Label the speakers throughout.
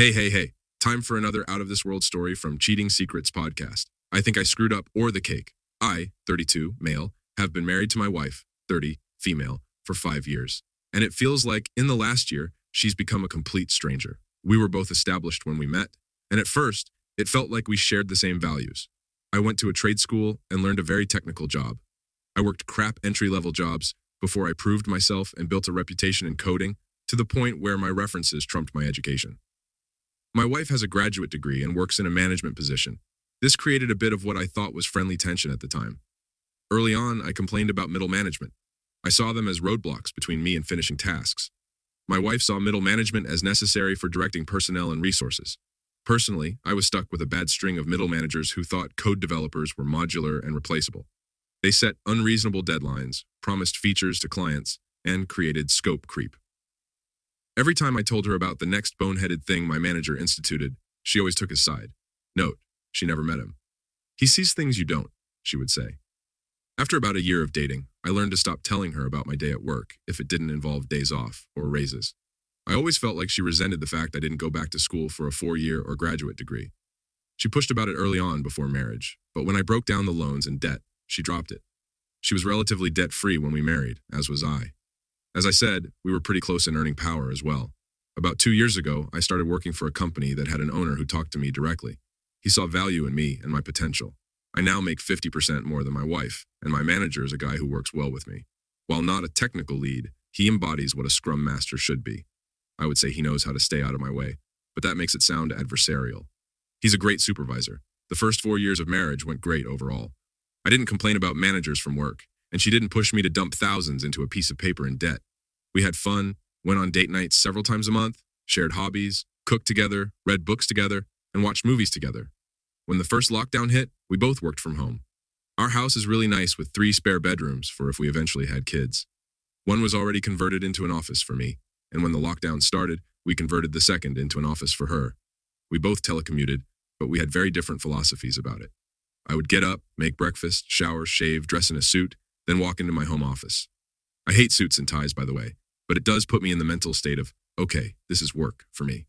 Speaker 1: Hey. Time for another out of this world story from Cheating Secrets podcast. I think I screwed up or the cake. I, 32, male, have been married to my wife, 30, female, for 5 years. And it feels like in the last year, she's become a complete stranger. We were both established when we met, and at first, it felt like we shared the same values. I went to a trade school and learned a very technical job. I worked crap entry-level jobs before I proved myself and built a reputation in coding to the point where my references trumped my education. My wife has a graduate degree and works in a management position. This created a bit of what I thought was friendly tension at the time. Early on, I complained about middle management. I saw them as roadblocks between me and finishing tasks. My wife saw middle management as necessary for directing personnel and resources. Personally, I was stuck with a bad string of middle managers who thought code developers were modular and replaceable. They set unreasonable deadlines, promised features to clients, and created scope creep. Every time I told her about the next boneheaded thing my manager instituted, she always took his side. Note, she never met him. He sees things you don't, she would say. After about a year of dating, I learned to stop telling her about my day at work if it didn't involve days off or raises. I always felt like she resented the fact I didn't go back to school for a 4-year or graduate degree. She pushed about it early on before marriage, but when I broke down the loans and debt, she dropped it. She was relatively debt-free when we married, as was I. As I said, we were pretty close in earning power as well. About 2 years ago, I started working for a company that had an owner who talked to me directly. He saw value in me and my potential. I now make 50% more than my wife, and my manager is a guy who works well with me. While not a technical lead, he embodies what a scrum master should be. I would say he knows how to stay out of my way, but that makes it sound adversarial. He's a great supervisor. The first 4 years of marriage went great overall. I didn't complain about managers from work, and she didn't push me to dump thousands into a piece of paper in debt. We had fun, went on date nights several times a month, shared hobbies, cooked together, read books together, and watched movies together. When the first lockdown hit, we both worked from home. Our house is really nice with 3 spare bedrooms for if we eventually had kids. One was already converted into an office for me, and when the lockdown started, we converted the second into an office for her. We both telecommuted, but we had very different philosophies about it. I would get up, make breakfast, shower, shave, dress in a suit, then walk into my home office. I hate suits and ties, by the way, but it does put me in the mental state of, okay, this is work for me.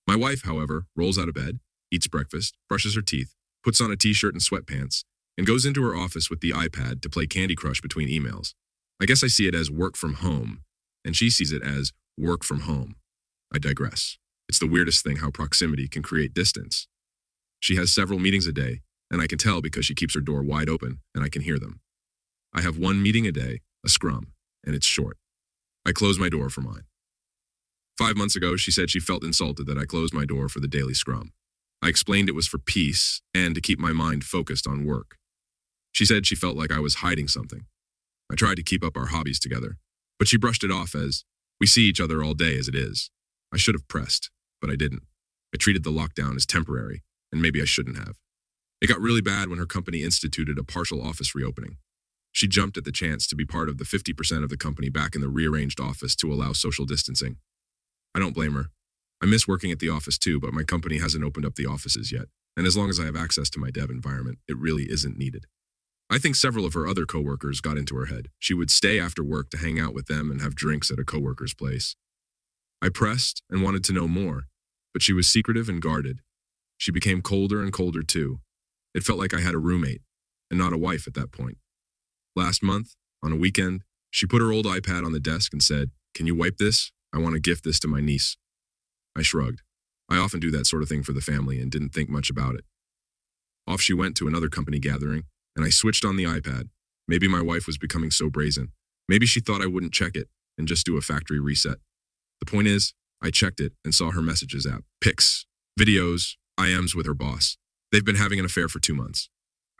Speaker 1: My wife, however, rolls out of bed, eats breakfast, brushes her teeth, puts on a t-shirt and sweatpants, and goes into her office with the iPad to play Candy Crush between emails. I guess I see it as work from home, and she sees it as work from home. I digress. It's the weirdest thing how proximity can create distance. She has several meetings a day, and I can tell because she keeps her door wide open and I can hear them. I have 1 meeting a day, a scrum, and it's short. I close my door for mine. 5 months ago, she said she felt insulted that I closed my door for the daily scrum. I explained it was for peace and to keep my mind focused on work. She said she felt like I was hiding something. I tried to keep up our hobbies together, but she brushed it off as, we see each other all day as it is. I should have pressed, but I didn't. I treated the lockdown as temporary, and maybe I shouldn't have. It got really bad when her company instituted a partial office reopening. She jumped at the chance to be part of the 50% of the company back in the rearranged office to allow social distancing. I don't blame her. I miss working at the office too, but my company hasn't opened up the offices yet, and as long as I have access to my dev environment, it really isn't needed. I think several of her other coworkers got into her head. She would stay after work to hang out with them and have drinks at a coworker's place. I pressed and wanted to know more, but she was secretive and guarded. She became colder and colder too. It felt like I had a roommate, and not a wife at that point. Last month, on a weekend, she put her old iPad on the desk and said, "Can you wipe this? I want to gift this to my niece." I shrugged. I often do that sort of thing for the family and didn't think much about it. Off she went to another company gathering, and I switched on the iPad. Maybe my wife was becoming so brazen. Maybe she thought I wouldn't check it and just do a factory reset. The point is, I checked it and saw her messages app, pics, videos, IMs with her boss. They've been having an affair for 2 months.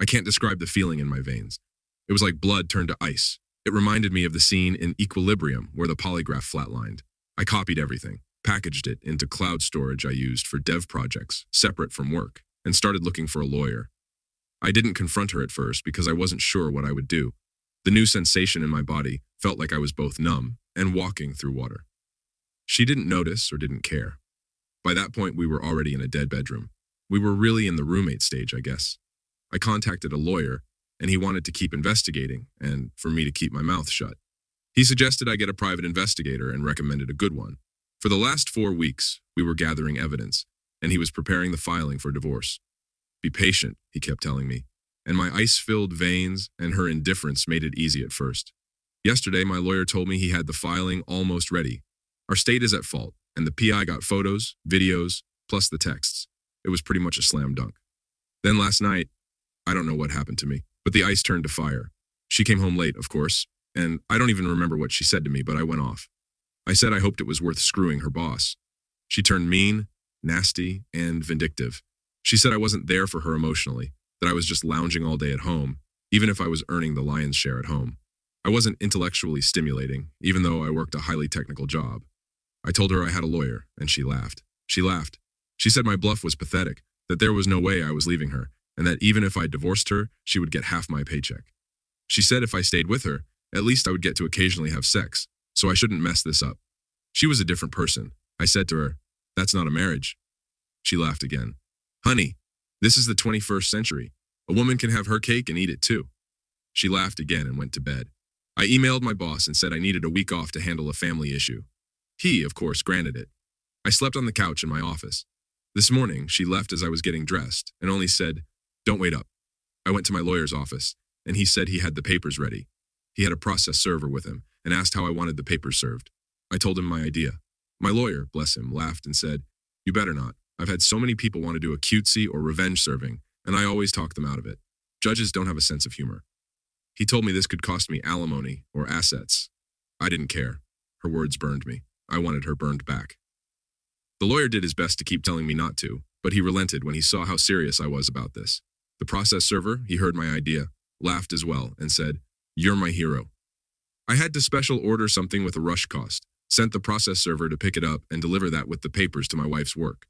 Speaker 1: I can't describe the feeling in my veins. It was like blood turned to ice. It reminded me of the scene in Equilibrium where the polygraph flatlined. I copied everything, packaged it into cloud storage I used for dev projects, separate from work, and started looking for a lawyer. I didn't confront her at first because I wasn't sure what I would do. The new sensation in my body felt like I was both numb and walking through water. She didn't notice or didn't care. By that point, we were already in a dead bedroom. We were really in the roommate stage, I guess. I contacted a lawyer, and he wanted to keep investigating and for me to keep my mouth shut. He suggested I get a private investigator and recommended a good one. For the last 4 weeks, we were gathering evidence, and he was preparing the filing for divorce. Be patient, he kept telling me, and my ice-filled veins and her indifference made it easy at first. Yesterday, my lawyer told me he had the filing almost ready. Our state is at fault, and the PI got photos, videos, plus the texts. It was pretty much a slam dunk. Then last night, I don't know what happened to me, but the ice turned to fire. She came home late, of course, and I don't even remember what she said to me, but I went off. I said I hoped it was worth screwing her boss. She turned mean, nasty, and vindictive. She said I wasn't there for her emotionally, that I was just lounging all day at home, even if I was earning the lion's share at home. I wasn't intellectually stimulating, even though I worked a highly technical job. I told her I had a lawyer, and she laughed. She laughed. She said my bluff was pathetic, that there was no way I was leaving her, and that even if I divorced her, she would get half my paycheck. She said if I stayed with her, at least I would get to occasionally have sex, so I shouldn't mess this up. She was a different person. I said to her, "That's not a marriage." She laughed again. "Honey, this is the 21st century. A woman can have her cake and eat it too." She laughed again and went to bed. I emailed my boss and said I needed a week off to handle a family issue. He, of course, granted it. I slept on the couch in my office. This morning, she left as I was getting dressed and only said, "Don't wait up." I went to my lawyer's office, and he said he had the papers ready. He had a process server with him and asked how I wanted the papers served. I told him my idea. My lawyer, bless him, laughed and said, "You better not. I've had so many people want to do a cutesy or revenge serving, and I always talk them out of it. Judges don't have a sense of humor." He told me this could cost me alimony or assets. I didn't care. Her words burned me. I wanted her burned back. The lawyer did his best to keep telling me not to, but he relented when he saw how serious I was about this. The process server, he heard my idea, laughed as well, and said, "You're my hero." I had to special order something with a rush cost, sent the process server to pick it up and deliver that with the papers to my wife's work.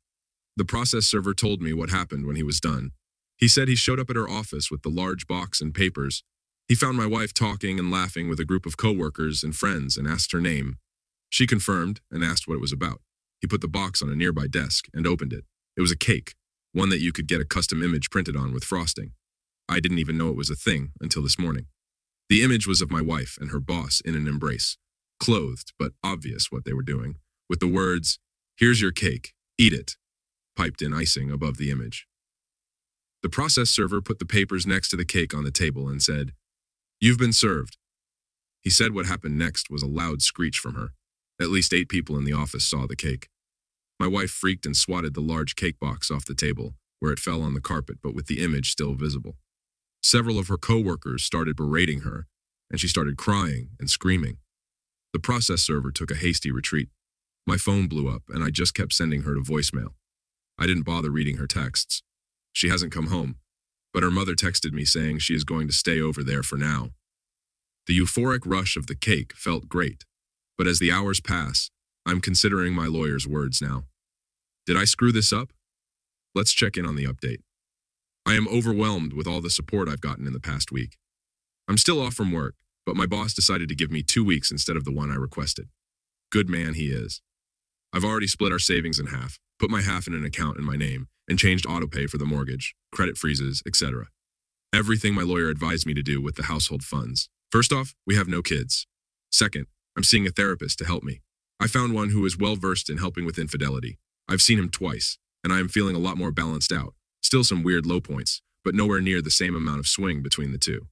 Speaker 1: The process server told me what happened when he was done. He said he showed up at her office with the large box and papers. He found my wife talking and laughing with a group of coworkers and friends and asked her name. She confirmed and asked what it was about. He put the box on a nearby desk and opened it. It was a cake, one that you could get a custom image printed on with frosting. I didn't even know it was a thing until this morning. The image was of my wife and her boss in an embrace, clothed but obvious what they were doing, with the words, "Here's your cake, eat it," piped in icing above the image. The process server put the papers next to the cake on the table and said, "You've been served." He said what happened next was a loud screech from her. At least 8 people in the office saw the cake. My wife freaked and swatted the large cake box off the table, where it fell on the carpet but with the image still visible. Several of her coworkers started berating her, and she started crying and screaming. The process server took a hasty retreat. My phone blew up, and I just kept sending her to voicemail. I didn't bother reading her texts. She hasn't come home, but her mother texted me saying she is going to stay over there for now. The euphoric rush of the cake felt great, but as the hours pass, I'm considering my lawyer's words now. Did I screw this up? Let's check in on the update. I am overwhelmed with all the support I've gotten in the past week. I'm still off from work, but my boss decided to give me 2 weeks instead of the one I requested. Good man he is. I've already split our savings in half, put my half in an account in my name, and changed autopay for the mortgage, credit freezes, etc. Everything my lawyer advised me to do with the household funds. First off, we have no kids. Second, I'm seeing a therapist to help me. I found one who is well-versed in helping with infidelity. I've seen him twice, and I am feeling a lot more balanced out. Still some weird low points, but nowhere near the same amount of swing between the two.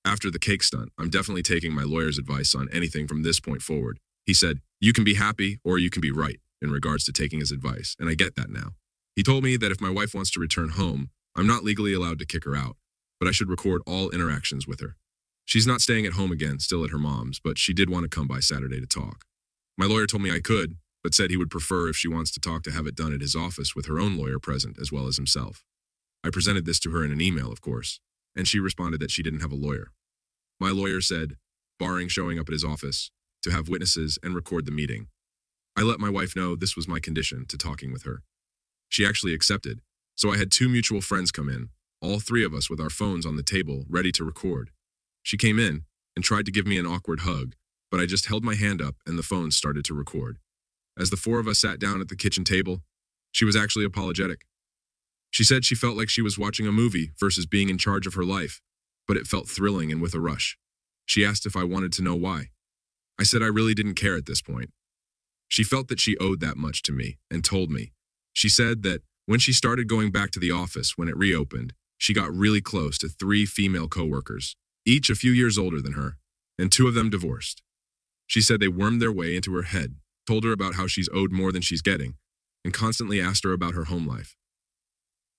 Speaker 1: After the cake stunt, I'm definitely taking my lawyer's advice on anything from this point forward. He said, "You can be happy or you can be right," in regards to taking his advice, and I get that now. He told me that if my wife wants to return home, I'm not legally allowed to kick her out, but I should record all interactions with her. She's not staying at home again, still at her mom's, but she did want to come by Saturday to talk. My lawyer told me I could, but said he would prefer if she wants to talk to have it done at his office with her own lawyer present as well as himself. I presented this to her in an email, of course, and she responded that she didn't have a lawyer. My lawyer said, barring showing up at his office, to have witnesses and record the meeting. I let my wife know this was my condition to talking with her. She actually accepted, so I had 2 mutual friends come in, all 3 of us with our phones on the table ready to record. She came in and tried to give me an awkward hug, but I just held my hand up and the phone started to record. As the 4 of us sat down at the kitchen table, she was actually apologetic. She said she felt like she was watching a movie versus being in charge of her life, but it felt thrilling and with a rush. She asked if I wanted to know why. I said I really didn't care at this point. She felt that she owed that much to me and told me. She said that when she started going back to the office when it reopened, she got really close to 3 female coworkers, each a few years older than her, and 2 of them divorced. She said they wormed their way into her head, told her about how she's owed more than she's getting, and constantly asked her about her home life.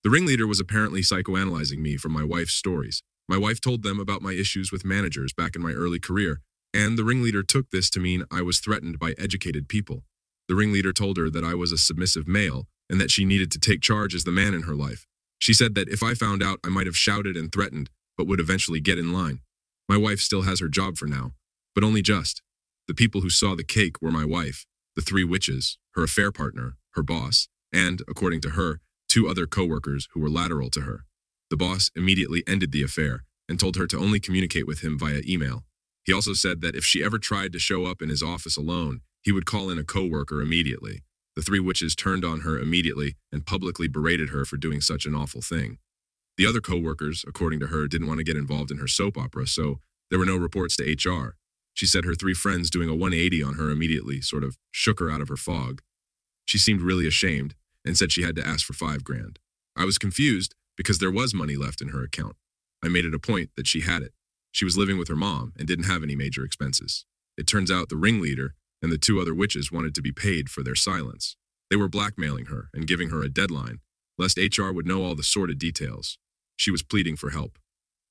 Speaker 1: The ringleader was apparently psychoanalyzing me from my wife's stories. My wife told them about my issues with managers back in my early career, and the ringleader took this to mean I was threatened by educated people. The ringleader told her that I was a submissive male and that she needed to take charge as the man in her life. She said that if I found out, I might have shouted and threatened, but would eventually get in line. My wife still has her job for now, but only just. The people who saw the cake were my wife, the 3 witches, her affair partner, her boss, and, according to her, 2 other coworkers who were lateral to her. The boss immediately ended the affair and told her to only communicate with him via email. He also said that if she ever tried to show up in his office alone, he would call in a coworker immediately. The 3 witches turned on her immediately and publicly berated her for doing such an awful thing. The other coworkers, according to her, didn't want to get involved in her soap opera, so there were no reports to HR. She said her 3 friends doing a 180 on her immediately sort of shook her out of her fog. She seemed really ashamed and said she had to ask for $5,000. I was confused because there was money left in her account. I made it a point that she had it. She was living with her mom and didn't have any major expenses. It turns out the ringleader and the 2 other witches wanted to be paid for their silence. They were blackmailing her and giving her a deadline, lest HR would know all the sordid details. She was pleading for help.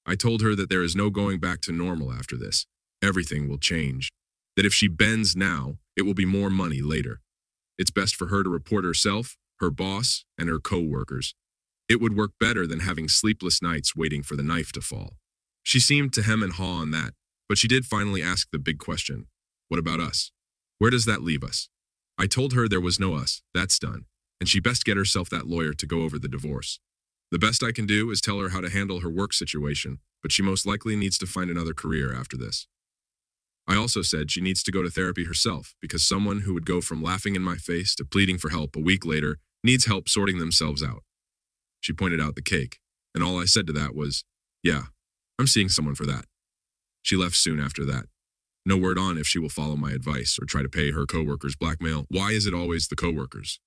Speaker 1: I told her that there is no going back to normal after this. Everything will change. That if she bends now, it will be more money later. It's best for her to report herself, her boss, and her co-workers. It would work better than having sleepless nights waiting for the knife to fall. She seemed to hem and haw on that, but she did finally ask the big question. What about us? Where does that leave us? I told her there was no us, that's done, and she best get herself that lawyer to go over the divorce. The best I can do is tell her how to handle her work situation, but she most likely needs to find another career after this. I also said she needs to go to therapy herself because someone who would go from laughing in my face to pleading for help a week later needs help sorting themselves out. She pointed out the cake, and all I said to that was, yeah, I'm seeing someone for that. She left soon after that. No word on if she will follow my advice or try to pay her coworkers blackmail. Why is it always the coworkers?